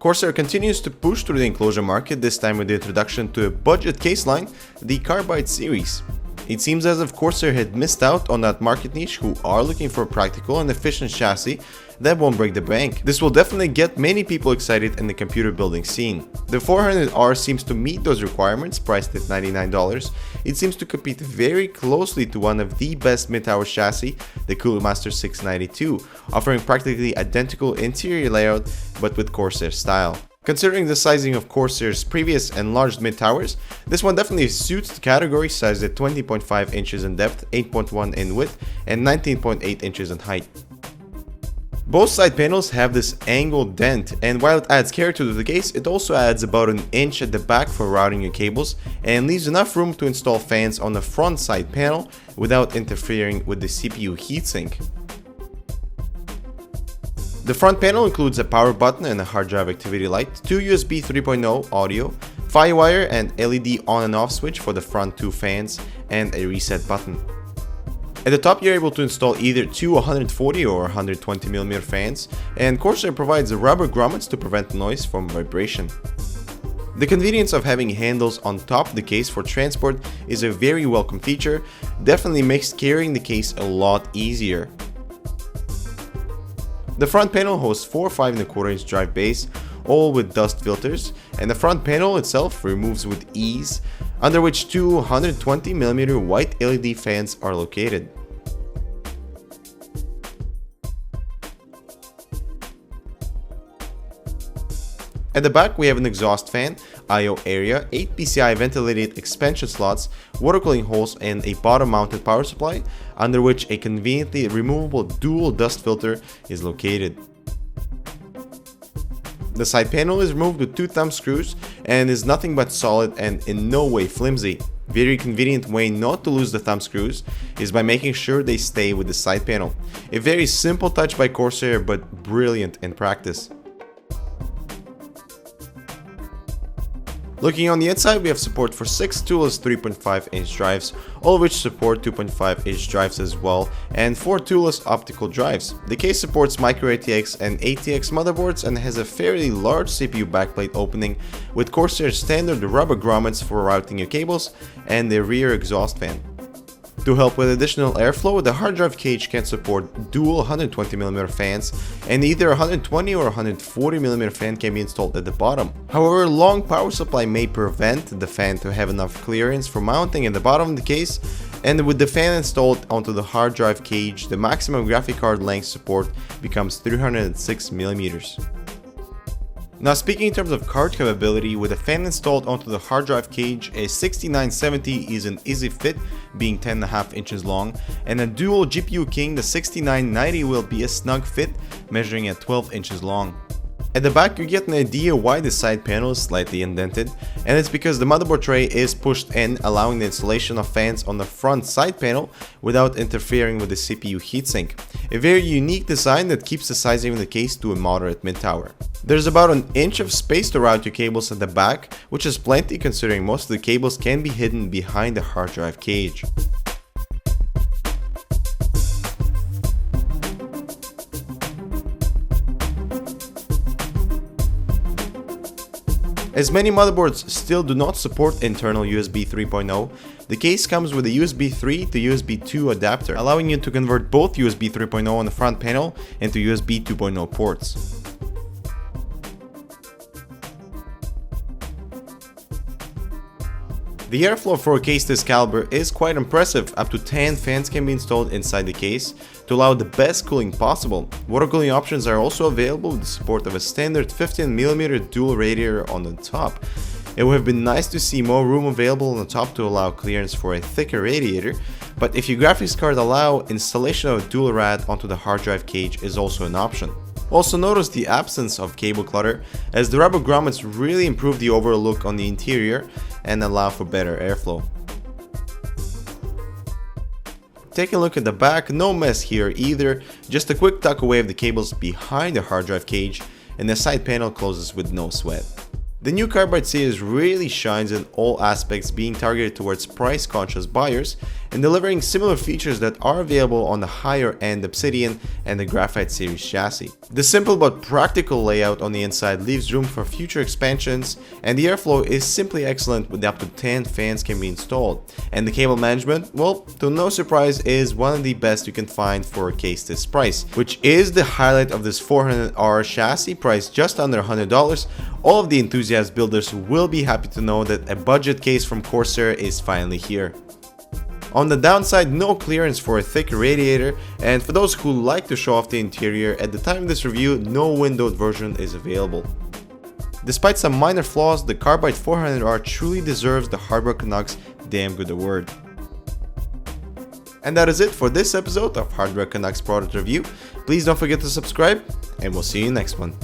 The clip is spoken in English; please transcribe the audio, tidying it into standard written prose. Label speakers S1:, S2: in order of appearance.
S1: Corsair continues to push through the enclosure market, this time with the introduction to a budget case line, the Carbide series. It seems as if Corsair had missed out on that market niche who are looking for a practical and efficient chassis that won't break the bank. This will definitely get many people excited in the computer building scene. The 400R seems to meet those requirements, priced at $99. It seems to compete very closely to one of the best mid-tower chassis, the Coolmaster 692, offering practically identical interior layout but with Corsair style. Considering the sizing of Corsair's previous enlarged mid-towers, this one definitely suits the category, sized at 20.5 inches in depth, 8.1 in width, and 19.8 inches in height. Both side panels have this angled dent, and while it adds character to the case, it also adds about an inch at the back for routing your cables and leaves enough room to install fans on the front side panel without interfering with the CPU heatsink. The front panel includes a power button and a hard drive activity light, 2 USB 3.0 audio, firewire and LED on and off switch for the front 2 fans, and a reset button. At the top, you're able to install either two 140 or 120mm fans, and Corsair provides rubber grommets to prevent noise from vibration. The convenience of having handles on top of the case for transport is a very welcome feature, definitely makes carrying the case a lot easier. The front panel hosts 4 5¼ drive bays, all with dust filters, and the front panel itself removes with ease, under which two 120mm white LED fans are located. At the back, we have an exhaust fan, I/O area, 8 PCI ventilated expansion slots, water cooling holes, and a bottom-mounted power supply, under which a conveniently removable dual dust filter is located. The side panel is removed with 2 thumb screws and is nothing but solid and in no way flimsy. Very convenient way not to lose the thumb screws is by making sure they stay with the side panel. A very simple touch by Corsair, but brilliant in practice. Looking on the inside, we have support for 6 toolless 3.5-inch drives, all of which support 2.5-inch drives as well, and 4 toolless optical drives. The case supports micro ATX and ATX motherboards and has a fairly large CPU backplate opening with Corsair's standard rubber grommets for routing your cables and the rear exhaust fan. To help with additional airflow, the hard drive cage can support dual 120mm fans, and either 120 or 140mm fan can be installed at the bottom. However, long power supply may prevent the fan to have enough clearance for mounting at the bottom of the case, and with the fan installed onto the hard drive cage, the maximum graphic card length support becomes 306mm. Now, speaking in terms of card capability, with a fan installed onto the hard drive cage, a 6970 is an easy fit, being 10.5 inches long, and a dual GPU king, the 6990, will be a snug fit, measuring at 12 inches long. At the back, you get an idea why the side panel is slightly indented, and it's because the motherboard tray is pushed in, allowing the installation of fans on the front side panel without interfering with the CPU heatsink. A very unique design that keeps the sizing of the case to a moderate mid-tower. There's about an inch of space to route your cables at the back, which is plenty considering most of the cables can be hidden behind the hard drive cage. As many motherboards still do not support internal USB 3.0, the case comes with a USB 3 to USB 2 adapter, allowing you to convert both USB 3.0 on the front panel into USB 2.0 ports. The airflow for a case this caliber is quite impressive. Up to 10 fans can be installed inside the case to allow the best cooling possible. Water cooling options are also available with the support of a standard 15mm dual radiator on the top. It would have been nice to see more room available on the top to allow clearance for a thicker radiator, but if your graphics card allow, installation of a dual rad onto the hard drive cage is also an option. Also notice the absence of cable clutter, as the rubber grommets really improve the overall look on the interior and allow for better airflow. Take a look at the back, no mess here either, just a quick tuck away of the cables behind the hard drive cage, and the side panel closes with no sweat. The new Carbide series really shines in all aspects, being targeted towards price-conscious buyers, and delivering similar features that are available on the higher end Obsidian and the Graphite series chassis. The simple but practical layout on the inside leaves room for future expansions, and the airflow is simply excellent with up to 10 fans can be installed. And the cable management, well, to no surprise, is one of the best you can find for a case this price, which is the highlight of this 400R chassis priced just under $100. All of the enthusiast builders will be happy to know that a budget case from Corsair is finally here. On the downside, no clearance for a thick radiator, and for those who like to show off the interior, at the time of this review, no windowed version is available. Despite some minor flaws, the Carbide 400R truly deserves the Hardware Canucks damn good award. And that is it for this episode of Hardware Canucks product review. Please don't forget to subscribe, and we'll see you next one.